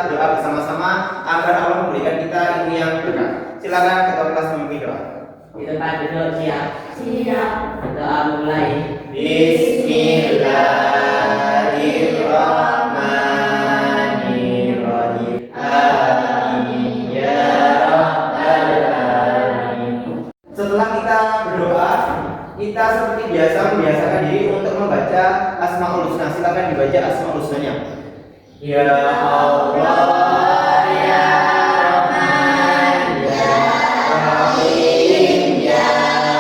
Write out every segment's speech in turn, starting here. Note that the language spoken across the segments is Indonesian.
kita berdoa bersama-sama agar Allah memberikan kita ilmu yang berkah. Silakan ketua kelas memimpin doa. Di tempat duduk siap. Siap. Doa mulai. Bismillahirrahmanirrahim. Amin ya rabbal alamin. Setelah kita berdoa, kita seperti biasa membiasakan diri untuk membaca Asmaul Husna. Silakan dibaca Asmaul Husnanya. Ya Allah, ya Rahman, ya Rahim, ya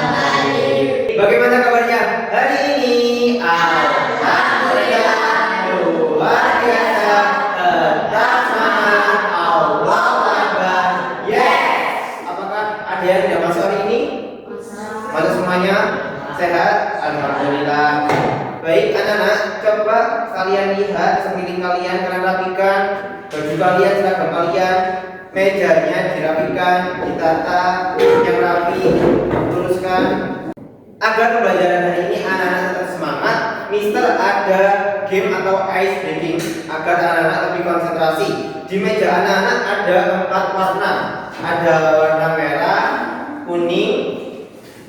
Malik. Bagaimana kabarnya hari ini? Alhamdulillah, luar biasa. Tetap semangat. Allahu Akbar. Yes. Apakah ada yang tidak masuk hari ini? Masuk semuanya? Sehat? Alhamdulillah. Baik anak-anak, coba kalian lihat sekeliling kalian, kalian rapikan baju kalian, seragam kalian, mejanya dirapikan, ditata yang rapi, luruskan. Agar pembelajaran hari ini anak-anak tetap semangat, Mister ada game atau ice breaking agar anak-anak lebih konsentrasi. Di meja anak-anak ada 4 warna, ada warna merah, kuning,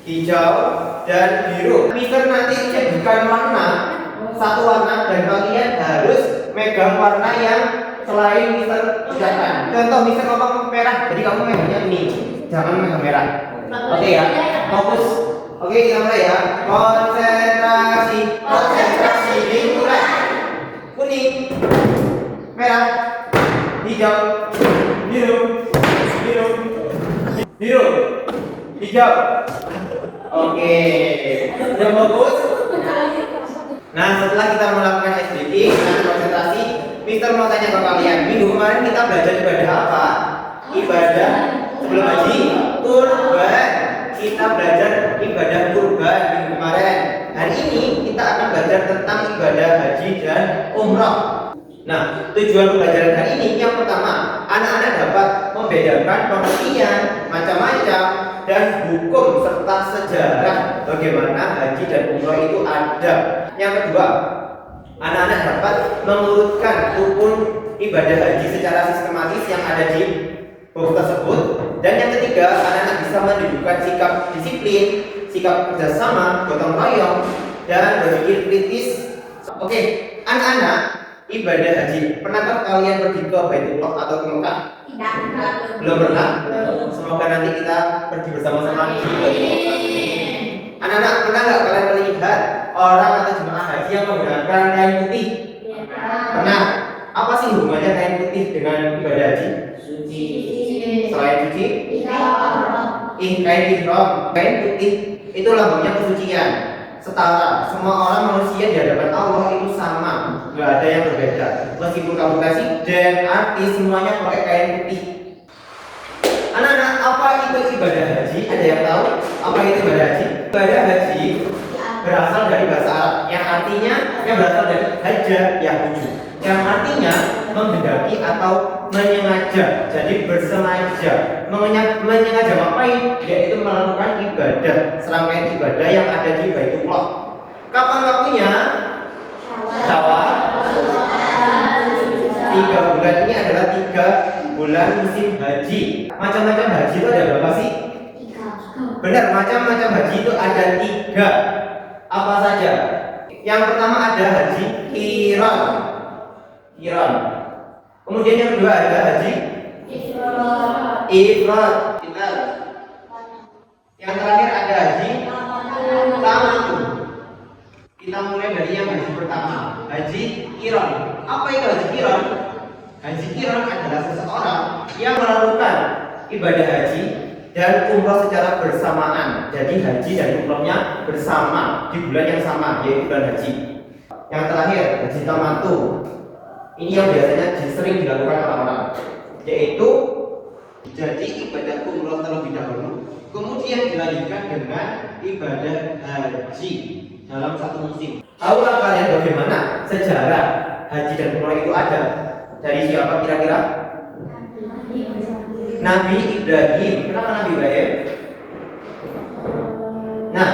hijau, dan biru. Mister nanti cekkan warna, satu warna, dan kalian harus megang warna yang selain Mister ucapkan. Contoh Mister ngomong merah, jadi kamu megangnya ini, jangan megang merah. Oke ya, fokus. Oke, kita mulai ya. Konsentrasi, konsentrasi, dimulai. Kuning, merah, hijau, biru, biru, biru, hijau. Oke, sudah fokus. Nah, setelah kita melakukan SDG dan konsentrasi, Mister mau tanya ke kalian, minggu kemarin kita belajar ibadah apa? Ibadah sebelum haji, kurban. Kita belajar ibadah kurban minggu kemarin. Hari ini kita akan belajar tentang ibadah haji dan umroh. Nah, tujuan pembelajaran hari ini yang pertama, anak-anak dapat membedakan pengertian, macam-macam, dan hukum serta sejarah bagaimana haji dan umroh itu ada. Yang kedua, anak-anak dapat mengurutkan rukun ibadah haji secara sistematis yang ada di buku tersebut. Dan yang ketiga, anak-anak bisa menunjukkan sikap disiplin, sikap kerjasama, gotong royong, dan berpikir kritis. Oke, anak-anak, ibadah haji, pernahkah kalian pergi ke Baitullah atau ke Mekah? Tidak. Belum pernah? Semoga nanti kita pergi bersama-sama di Baitullah. Anak-anak, pernah nggak kalian melihat orang atau jemaah haji yang menggunakan kain putih? Pernah. Apa sih hubungannya kain putih dengan ibadah haji? Suci. Selain suci? Kain ihram. Kain putih itu lambangnya kesucian. Setara, semua orang manusia di hadapan Allah itu sama, nggak ada yang berbeda. Meskipun kamu presiden, artis, semuanya pakai kain putih. Anak-anak, apa itu ibadah haji? Ada yang tahu apa itu ibadah haji? Ibadah haji berasal dari bahasa Arab yang berasal dari haja, yahudi, yang artinya menghendaki atau menyengaja. Jadi bersengaja. Menyengaja ngapain? Yaitu melakukan ibadah, serangkaian ibadah yang ada di Baitullah. Kapan waktunya? Syawal. 3 bulan ini adalah 3 bulan musim haji. Macam-macam haji itu ada berapa sih? 3. Benar, macam-macam haji itu ada 3. Apa saja? Yang pertama ada haji qiran. Kemudian yang kedua ada haji ifrad. Yang terakhir ada haji tamattu. Kita mulai dari yang haji pertama, haji qiran. Apa itu haji qiran? Haji qiran adalah seseorang yang melakukan ibadah haji dan umroh secara bersamaan. Jadi haji dan umrohnya bersama di bulan yang sama, yaitu bulan haji. Yang terakhir haji tamattu. Ini yang biasanya sering dilakukan orang-orang, yaitu jadi ibadah umroh terlebih dahulu, kemudian dilanjutkan dengan ibadah haji dalam satu musim. Tahukah kalian bagaimana sejarah haji dan umroh itu ada? Dari siapa kira-kira? Nabi Ibrahim. Kenapa Nabi Ibrahim? Nah,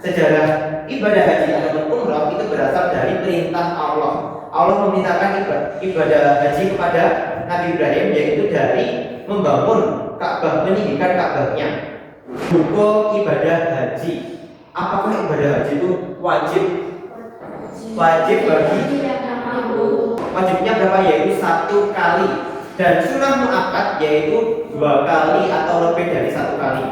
sejarah ibadah haji ataupun umroh itu berasal dari perintah Allah. Allah memerintahkan ibadah haji kepada Nabi Ibrahim, yaitu dari membangun Ka'bah, meninggikan Ka'bahnya. Hukum ibadah haji. Apakah ibadah haji itu wajib? Wajib bagi wajibnya berapa? Yaitu 1 kali. Dan sunnah muakkad yaitu 2 kali atau lebih dari 1 kali.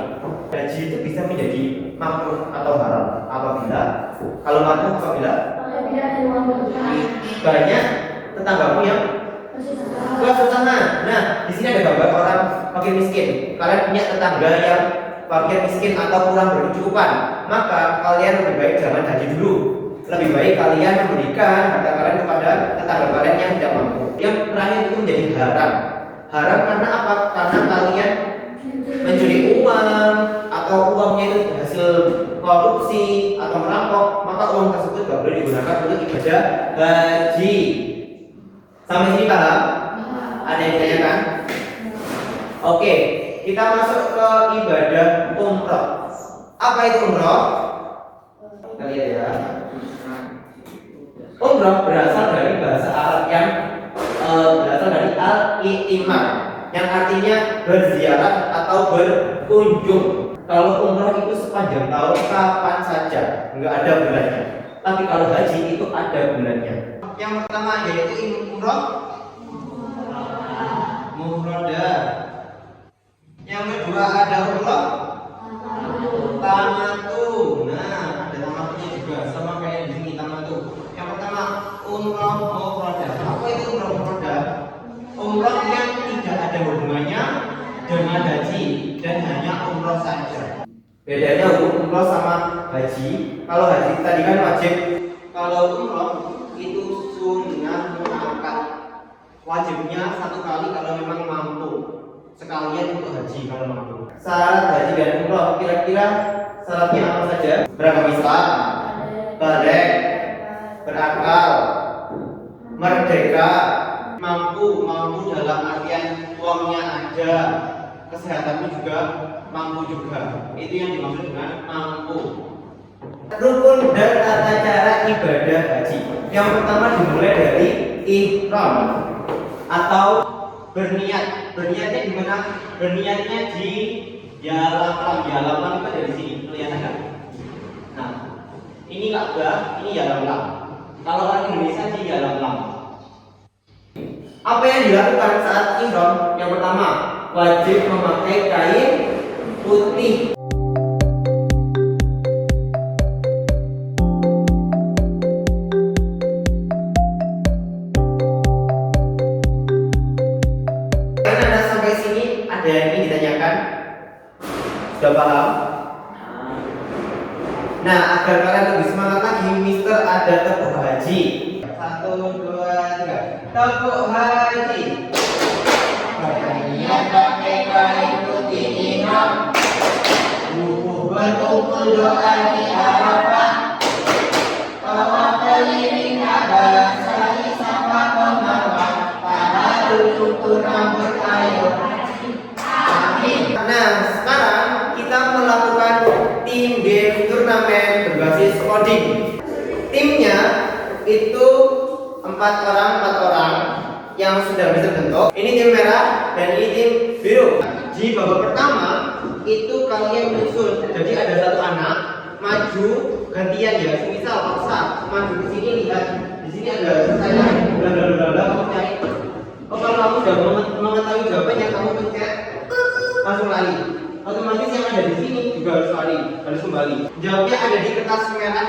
Haji itu bisa menjadi makruh atau haram apabila, kalau makruh apabila banyak tetanggamu yang kesusahan. Nah, di sini ada gambar orang fakir miskin. Kalian punya tetangga yang fakir miskin atau kurang berkecukupan, maka kalian lebih baik jangan haji dulu. Lebih baik kalian memberikan harta kalian kepada tetangga kalian yang tidak mampu. Yang terakhir itu menjadi haram. Haram karena apa? Karena kalian mencuri uang atau uangnya itu hasil korupsi atau merampok, maka uang tersebut tidak boleh digunakan untuk ibadah haji. Sampai sini paham? Ada yang ditanyakan? Oke, kita masuk ke ibadah umroh. Apa itu umroh? Kita lihat ya. Umroh berasal dari bahasa Arab yang berasal dari al-i'timar, yang artinya berziarah atau berkunjung. Kalau umroh itu sepanjang tahun kapan saja, nggak ada bulannya. Tapi kalau haji itu ada bulannya. Yang pertama yaitu umroh mufradah. Yang kedua ada umroh tamatu. Nah, ada tamatunya juga sama kayak di sini tamatu. Yang pertama umroh mufradah. Apa itu umroh mufradah? Umroh yang tidak ada hubungannya dengan haji dan hanya umroh saja. Bedanya umroh sama haji. Kalau haji tadi kan wajib. Kalau umroh itu sunnah muakkad. Wajibnya 1 kali kalau memang mampu. Sekalian untuk haji kalau mampu. Syarat haji dan umroh kira-kira syaratnya apa saja? Beragama Islam, balik, berakal, merdeka, mampu dalam artian uangnya ada, kesehatannya juga mampu juga. Itu yang dimaksud dengan mampu. Rukun dan tata cara ibadah haji. Yang pertama dimulai dari ihram atau berniat. Berniatnya di mana? Berniatnya di Yalamlam. Yalamlam itu dari sini, kelihatan kan? Nah, ini Ka'bah, ini Yalamlam. Kalau orang Indonesia di Yalamlam. Apa yang dilakukan saat ihram? Yang pertama, wajib memakai kain putih. Ada yang ingin ditanyakan? Sudah paham? Nah, agar kalian lebih semangat lagi, Mister ada tepuk haji. 1, 2, 3. Tepuk haji. Berniat pakai kain putih ihram. Wuku berkumpul doa di Arafah. Tawaf keliling Ka'bah, sa'i Safa ke Marwah. Tahalul cukur rambut ayo. Nah, sekarang kita melakukan tim game turnamen berbasis coding. Timnya itu 4 orang yang sudah bisa bentuk. Ini tim merah dan ini tim biru. Di babak pertama itu kalian menyusun. Jadi ada 1 anak maju gantian ya. Misal paksa maju ke sini, lihat di sini ada saya kamu cari. Oh, kalau kamu sudah mengetahui jawabannya, kamu pencet langsung lari. Otomatis yang ada di sini juga harus lari, harus kembali. Jawabnya ada di kertas merah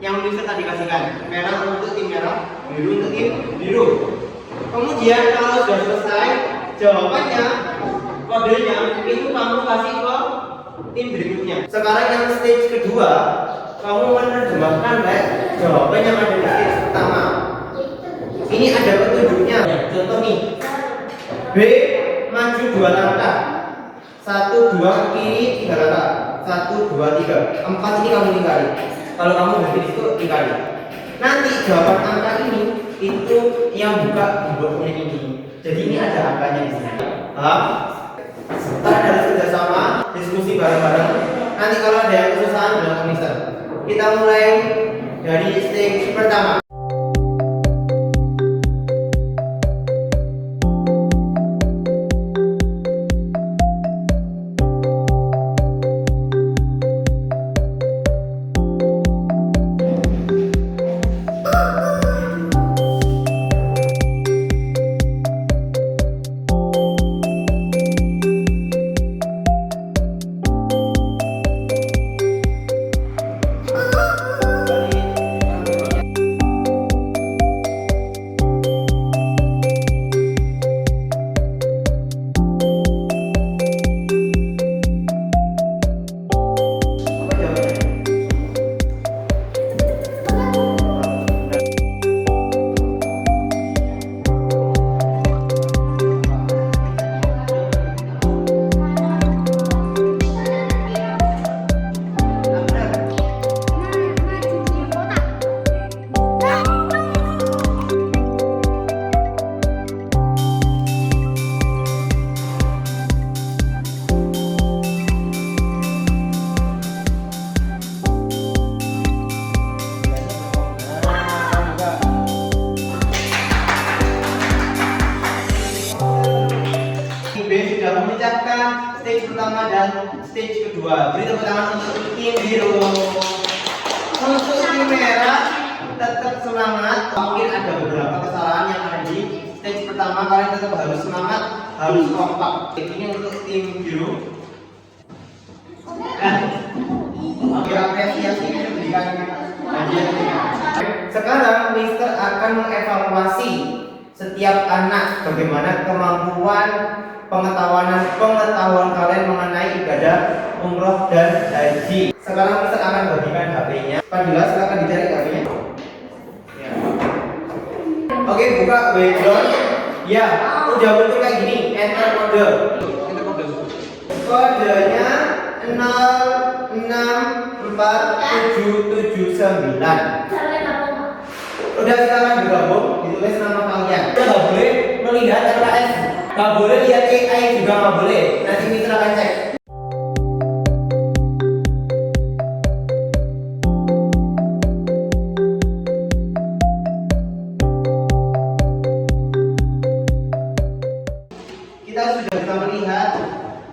yang Mister tadi kasihkan. Merah untuk tim merah, biru untuk tim biru. Kemudian kalau sudah selesai jawabannya, kodenya itu kamu kasih ke tim berikutnya. Sekarang yang stage kedua, kamu menerjemahkan jawaban yang ada di stage pertama. Ini ada petunjuknya. Contoh nih, B maju 2 langkah. 1, 2 kiri 3 langkah. 1, 2, 3. 4 ini kamu tinggali. Kalau kamu berhenti di situ tinggali. Nanti jawaban angka ini itu yang buka keyboardnya ini. Jadi ini ada angkanya di sini. Paham? Kita harus kerjasama, diskusi bareng-bareng. Nanti kalau ada yang kesusahan bilang ke Mister. Kita mulai dari stage pertama. B sudah memecahkan stage pertama dan stage kedua. Beri tepuk tangan untuk tim biru. Untuk tim merah tetap semangat. Mungkin ada beberapa kesalahan yang ada di stage pertama. Kalian tetap harus semangat, harus kompak. Ini untuk tim biru. Oke, apresiasi ini diberikan hadiah. Sekarang Mister akan mengevaluasi setiap anak bagaimana kemampuan pengetahuan kalian mengenai ibadah umroh dan haji. Sekarang Mister akan bagikan HP-nya. Fadila, silakan dicari HP-nya. Ya. Oke, buka background. Ya, udah bentuk kayak gini. Enter kode. Kodenya 064779. Udah, silakan bergabung. Ditulis nama kalian. Kita nggak boleh melihat LKS. Nggak boleh lihat AI juga nggak boleh. Nanti Mitra akan cek. Kita sudah bisa melihat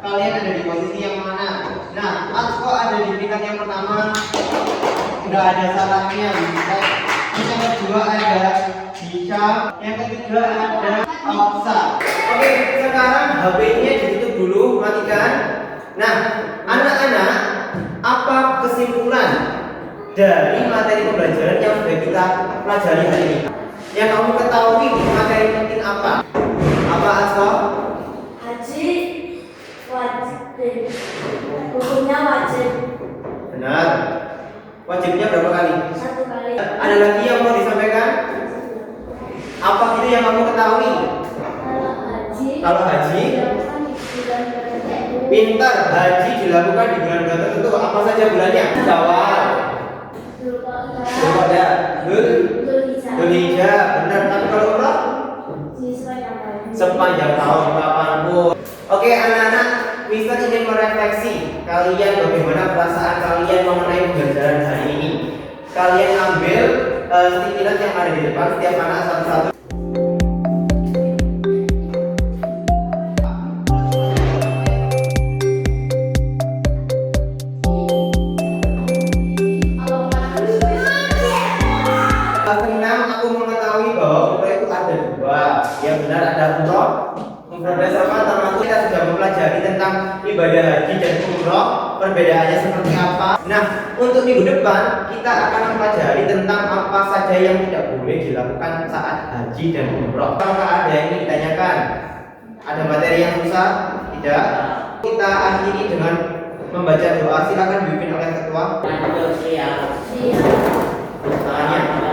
kalian ada di posisi yang mana. Nah, Atko ada di peringkat yang pertama. Udah ada salahnya. Yang kedua ada Bisa. Yang ketiga ada Oksa. Oke, sekarang HP-nya ditutup dulu, matikan. Nah, anak-anak, apa kesimpulan dari materi pembelajaran yang sudah kita pelajari hari ini? Yang kamu ketahui materi penting apa? Apa, Aswa? Haji wajib. Hukumnya wajib. Benar. Wajibnya berapa kali? 1 kali. Ada lagi yang mau disampaikan? Apa itu yang kamu ketahui? Kalau haji dilakukan di bulan tertentu. pintar, haji dilakukan di bulan tertentu. Apa saja bulannya? Syawal, Zulqa'dah, Dzulhijjah. Benar. Tapi kalau umrah sepanjang tahun kapanpun. Oke, anak-anak, Mister ingin merefleksi kalian bagaimana perasaan kalian mengenai pembelajaran hari ini. Kalian ambil stikiran yang ada di depan, setiap anak satu-satu. Senang aku mengetahui bahwa umroh itu ada dua. Yang benar ada umroh bersama teman kita sudah mempelajari tentang ibadah haji dan umroh, perbedaannya seperti apa. Nah, untuk minggu depan kita akan mempelajari tentang apa saja yang tidak boleh dilakukan saat haji dan umroh. Apakah ada yang ingin ditanyakan? Ada materi yang susah? Tidak. Kita akhiri dengan membaca doa. Silakan dipimpin oleh ketua. Siap. Tangannya.